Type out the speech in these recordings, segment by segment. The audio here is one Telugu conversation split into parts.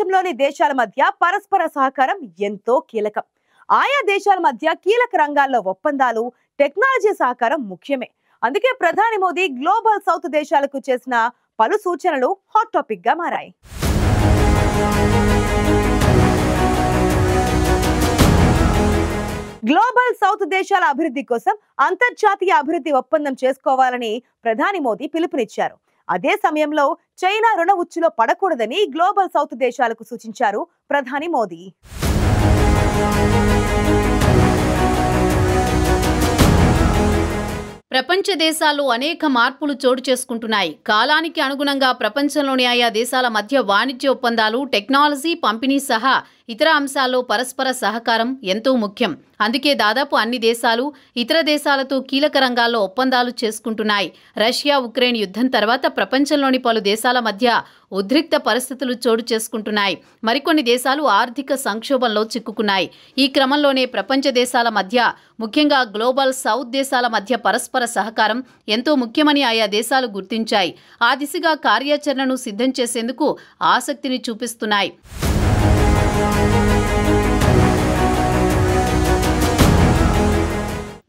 ప్రపంచంలోని దేశాల మధ్య పరస్పర సహకారం ఎంతో కీలకం. ఆయా దేశాల మధ్య కీలక రంగాల్లో ఒప్పందాలు, టెక్నాలజీ సహకారం ముఖ్యమే. అందుకే ప్రధాని మోదీ గ్లోబల్ సౌత్ దేశాలకు చేసిన పలు సూచనలు హాట్ టాపిక్ గా మారాయి. గ్లోబల్ సౌత్ దేశాల అభివృద్ధి కోసం అంతర్జాతీయ అభివృద్ధి ఒప్పందం చేసుకోవాలని ప్రధాని మోదీ పిలుపునిచ్చారు. అదే సమయంలో చైనా రుణ ఉచ్చులో పడకూడదని గ్లోబల్ సౌత్ దేశాలకు సూచించారు ప్రధాని మోదీ. ప్రపంచ దేశాల్లో అనేక మార్పులు చోటు చేసుకుంటున్నాయి. కాలానికి అనుగుణంగా ప్రపంచంలోని ఆయా దేశాల మధ్య వాణిజ్య ఒప్పందాలు, టెక్నాలజీ పంపిణీ సహా ఇతర అంశాల్లో పరస్పర సహకారం ఎంతో ముఖ్యం. అందుకే దాదాపు అన్ని దేశాలు ఇతర దేశాలతో కీలక రంగాల్లో ఒప్పందాలు చేసుకుంటున్నాయి. రష్యా ఉక్రెయిన్ యుద్ధం తర్వాత ప్రపంచంలోని పలు దేశాల మధ్య ఉద్రిక్త పరిస్థితులు చోటు చేసుకుంటున్నాయి. మరికొన్ని దేశాలు ఆర్థిక సంక్షోభంలో చిక్కుకున్నాయి. ఈ క్రమంలోనే ప్రపంచ దేశాల మధ్య, ముఖ్యంగా గ్లోబల్ సౌత్ దేశాల మధ్య పరస్పర సహకారం ఎంతో ముఖ్యమని ఆయా దేశాలు గుర్తించాయి. ఆ దిశగా కార్యాచరణను సిద్ధం చేసేందుకు ఆసక్తిని చూపిస్తున్నాయి.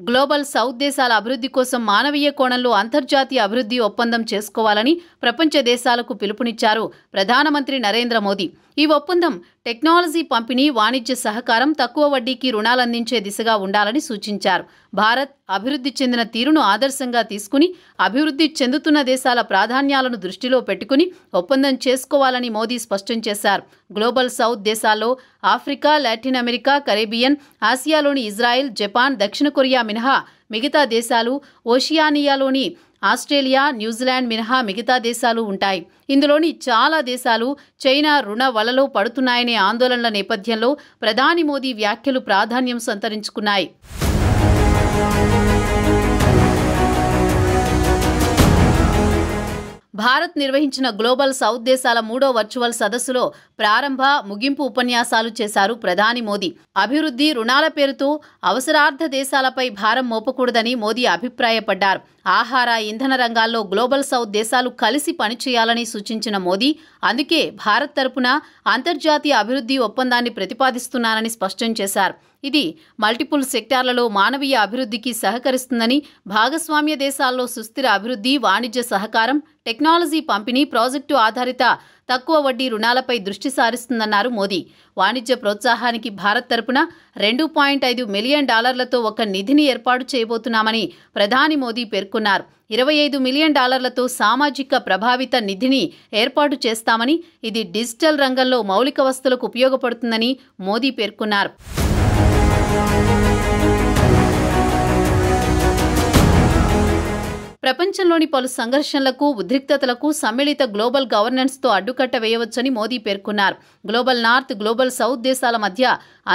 గ్లోబల్ సౌత్ దేశాల అభివృద్ధి కోసం మానవీయ కోణంలో అంతర్జాతీయ అభివృద్ధి ఒప్పందం చేసుకోవాలని ప్రపంచ దేశాలకు పిలుపునిచ్చారు ప్రధానమంత్రి నరేంద్ర మోదీ. ఈ ఒప్పందం టెక్నాలజీ పంపిణీ, వాణిజ్య సహకారం, తక్కువ వడ్డీకి రుణాలందించే దిశగా ఉండాలని సూచించారు. భారత్ అభివృద్ధి చెందిన తీరును ఆదర్శంగా తీసుకుని అభివృద్ధి చెందుతున్న దేశాల ప్రాధాన్యాలను దృష్టిలో పెట్టుకుని ఒప్పందం చేసుకోవాలని మోదీ స్పష్టం చేశారు. గ్లోబల్ సౌత్ దేశాల్లో ఆఫ్రికా, లాటిన్ అమెరికా, కరేబియన్, ఆసియాలోని ఇజ్రాయెల్, జపాన్, దక్షిణ కొరియా మినహా మిగతా దేశాలు, ఓషియానియాలోని ఆస్ట్రేలియా, న్యూజిలాండ్ మినహా మిగతా దేశాలు ఉంటాయి. ఇందులోని చాలా దేశాలు చైనా రుణ వలలో పడుతున్నాయనే ఆందోళనల నేపథ్యంలో ప్రధాని మోదీ వ్యాఖ్యలు ప్రాధాన్యం సంతరించుకున్నాయి. భారత్ నిర్వహించిన గ్లోబల్ సౌత్ దేశాల 3వ వర్చువల్ సదస్సులో ప్రారంభ, ముగింపు ఉపన్యాసాలు చేశారు ప్రధాని మోదీ. అభివృద్ధి, రుణాల పేరుతో అవసరార్థ దేశాలపై భారం మోపకూడదని మోదీ అభిప్రాయపడ్డారు. ఆహార, ఇంధన రంగాల్లో గ్లోబల్ సౌత్ దేశాలు కలిసి పనిచేయాలని సూచించిన మోదీ, అందుకే భారత్ తరపున అంతర్జాతీయ అభివృద్ధి ఒప్పందాన్ని ప్రతిపాదిస్తున్నారని స్పష్టం చేశారు. ఇది మల్టిపుల్ సెక్టార్లలో మానవీయ అభివృద్ధికి సహకరిస్తుందని, భాగస్వామ్య దేశాల్లో సుస్థిర అభివృద్ధి, వాణిజ్య సహకారం, టెక్నాలజీ పంపిణీ, ప్రాజెక్టు ఆధారిత తక్కువ వడ్డీ రుణాలపై దృష్టి సారిస్తుందన్నారు మోదీ. వాణిజ్య ప్రోత్సాహానికి భారత్ తరపున $2.5 మిలియన్ ఒక నిధిని ఏర్పాటు చేయబోతున్నామని ప్రధాని మోదీ పేర్కొన్నారు. $25 మిలియన్ సామాజిక ప్రభావిత నిధిని ఏర్పాటు చేస్తామని, ఇది డిజిటల్ రంగంలో మౌలిక వస్తువులకు ఉపయోగపడుతుందని మోదీ పేర్కొన్నారు. ప్రపంచంలోని పలు సంఘర్షణలకు, ఉద్రిక్తతలకు సమ్మిళిత గ్లోబల్ గవర్నెన్స్తో అడ్డుకట్ట వేయవచ్చని మోదీ పేర్కొన్నారు. గ్లోబల్ నార్త్, గ్లోబల్ సౌత్ దేశాల మధ్య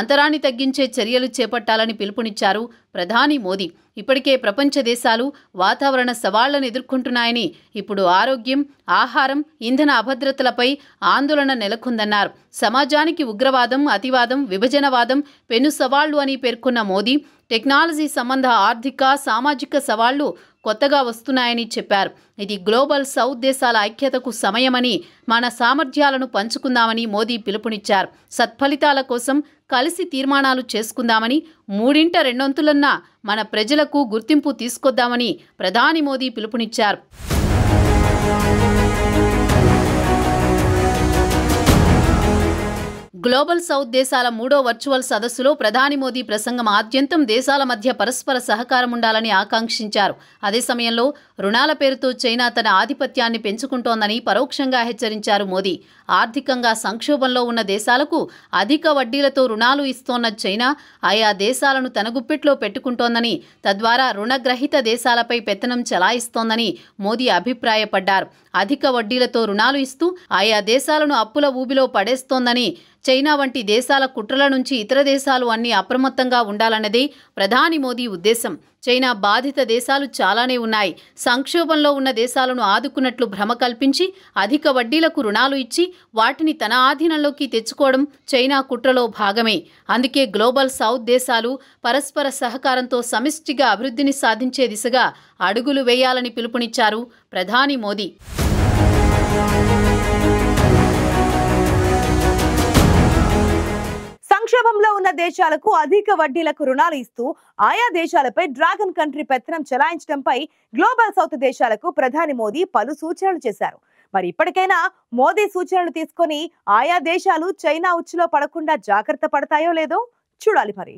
అంతరాన్ని తగ్గించే చర్యలు చేపట్టాలని పిలుపునిచ్చారు ప్రధాని మోదీ. ఇప్పటికే ప్రపంచ దేశాలు వాతావరణ సవాళ్లను ఎదుర్కొంటున్నాయని, ఇప్పుడు ఆరోగ్యం, ఆహారం, ఇంధన అభద్రతలపై ఆందోళన నెలకొందన్నారు. సమాజానికి ఉగ్రవాదం, అతివాదం, విభజనవాదం పెను సవాళ్లు అని పేర్కొన్న మోదీ, టెక్నాలజీ సంబంధ ఆర్థిక, సామాజిక సవాళ్లు కొత్తగా వస్తున్నాయని చెప్పారు. ఇది గ్లోబల్ సౌత్ దేశాల ఐక్యతకు సమయమని, మన సామర్థ్యాలను పంచుకుందామని మోదీ పిలుపునిచ్చారు. సత్ఫలితాల కోసం కలిసి తీర్మానాలు చేసుకుందామని, 2/3 మన ప్రజలకు గుర్తింపు తీసుకొద్దామని ప్రధాని మోదీ పిలుపునిచ్చారు. గ్లోబల్ సౌత్ దేశాల 3వ వర్చువల్ సదస్సులో ప్రధాని మోదీ ప్రసంగం ఆద్యంతం దేశాల మధ్య పరస్పర సహకారం ఉండాలని ఆకాంక్షించారు. అదే సమయంలో రుణాల పేరుతో చైనా తన ఆధిపత్యాన్ని పెంచుకుంటోందని పరోక్షంగా హెచ్చరించారు మోదీ. ఆర్థికంగా సంక్షోభంలో ఉన్న దేశాలకు అధిక వడ్డీలతో రుణాలు ఇస్తోన్న చైనా ఆయా దేశాలను తన గుప్పిట్లో పెట్టుకుంటోందని, తద్వారా రుణగ్రహీత దేశాలపై పెత్తనం చెలాయిస్తోందని మోదీ అభిప్రాయపడ్డారు. అధిక వడ్డీలతో రుణాలు ఇస్తూ ఆయా దేశాలను అప్పుల ఊబిలో పడేస్తోందని, చైనా వంటి దేశాల కుట్రల నుంచి ఇతర దేశాలు అన్ని అప్రమత్తంగా ఉండాలన్నదే ప్రధాని మోదీ ఉద్దేశం. చైనా బాధిత దేశాలు చాలానే ఉన్నాయి. సంక్షోభంలో ఉన్న దేశాలను ఆదుకున్నట్లు భ్రమ కల్పించి అధిక వడ్డీలకు రుణాలు ఇచ్చి వాటిని తన ఆధీనంలోకి తెచ్చుకోవడం చైనా కుట్రలో భాగమే. అందుకే గ్లోబల్ సౌత్ దేశాలు పరస్పర సహకారంతో సమిష్టిగా అభివృద్ధిని సాధించే దిశగా అడుగులు వేయాలని పిలుపునిచ్చారు ప్రధాని మోదీ. ఉన్న దేశాలకు అధిక వడ్డీలకు రుణాలు ఇస్తూ ఆయా దేశాలపై డ్రాగన్ కంట్రీ పెత్తనం చెలాయించడంపై గ్లోబల్ సౌత్ దేశాలకు ప్రధాని మోదీ పలు సూచనలు చేశారు. మరి ఇప్పటికైనా మోదీ సూచనలు తీసుకొని ఆయా దేశాలు చైనా ఉచ్చులో పడకుండా జాగ్రత్త పడతాయో లేదో చూడాలి మరి.